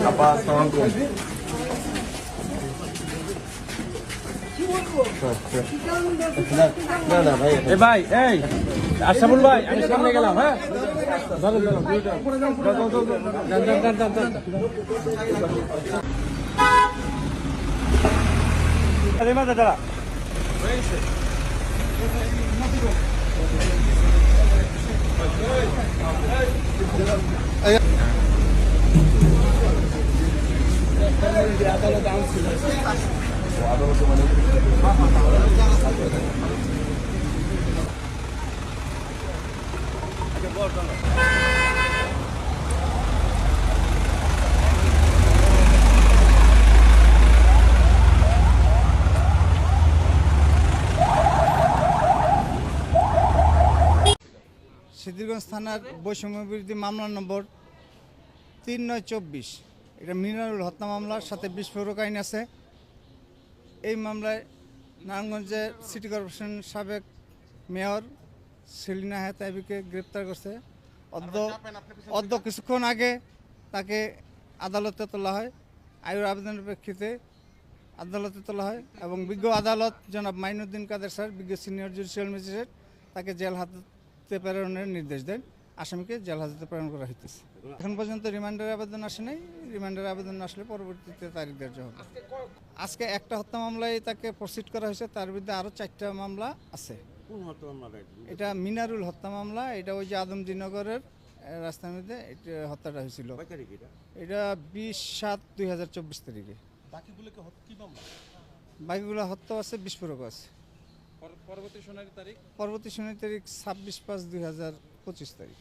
আপা আসসালামু আলাইকুম। এ ভাই এই আশরাফুল ভাই আমি সামনে গেলাম হ্যাঁ দাদা সিদ্ধিরগঞ্জ থানার বৈষম্য বিরোধী মামলা নম্বর 3924। এটা মিনারুল হত্যা মামলার সাথে বিস্ফোরক আইন আছে। এই মামলায় নারায়ণগঞ্জের সিটি কর্পোরেশন সাবেক মেয়র সেলিনা হায়াতাবিকে গ্রেপ্তার করছে। অদ্য কিছুক্ষণ আগে তাকে আদালতে তোলা হয়। আয়ুর আবেদনের প্রেক্ষিতে আদালতে তোলা হয় এবং বিজ্ঞ আদালত জনাব মাইনুদ্দিন কাদের স্যার, বিজ্ঞ সিনিয়র জুডিশিয়াল ম্যাজিস্ট্রেট, তাকে জেল হাজতে প্রেরণের নির্দেশ দেন। আসামিকে জেল হাজতে প্রেরণ করা হইতেছে। এখন পর্যন্ত রিমান্ডের আবেদন আসে নাই। রিমান্ডের আবেদন আসলে পরবর্তীতে তারিখ ধার্য হবে। আজকে একটা হত্যা মামলায় তাকে প্রসিড করা হয়েছে, তার বিরুদ্ধে আরও 4টা মামলা আছে। এটা মিনারুল হত্যা মামলা। এটা ওই যে আদমদিনগরের রাস্তার মধ্যে এটা হত্যাটা হয়েছিল। এটা 20/7/2024 তারিখে। বাকিগুলো হত্যা আছে, বিস্ফোরক আছে। পরবর্তী শুনানি তারিখ 26/5/2025 তারিখ।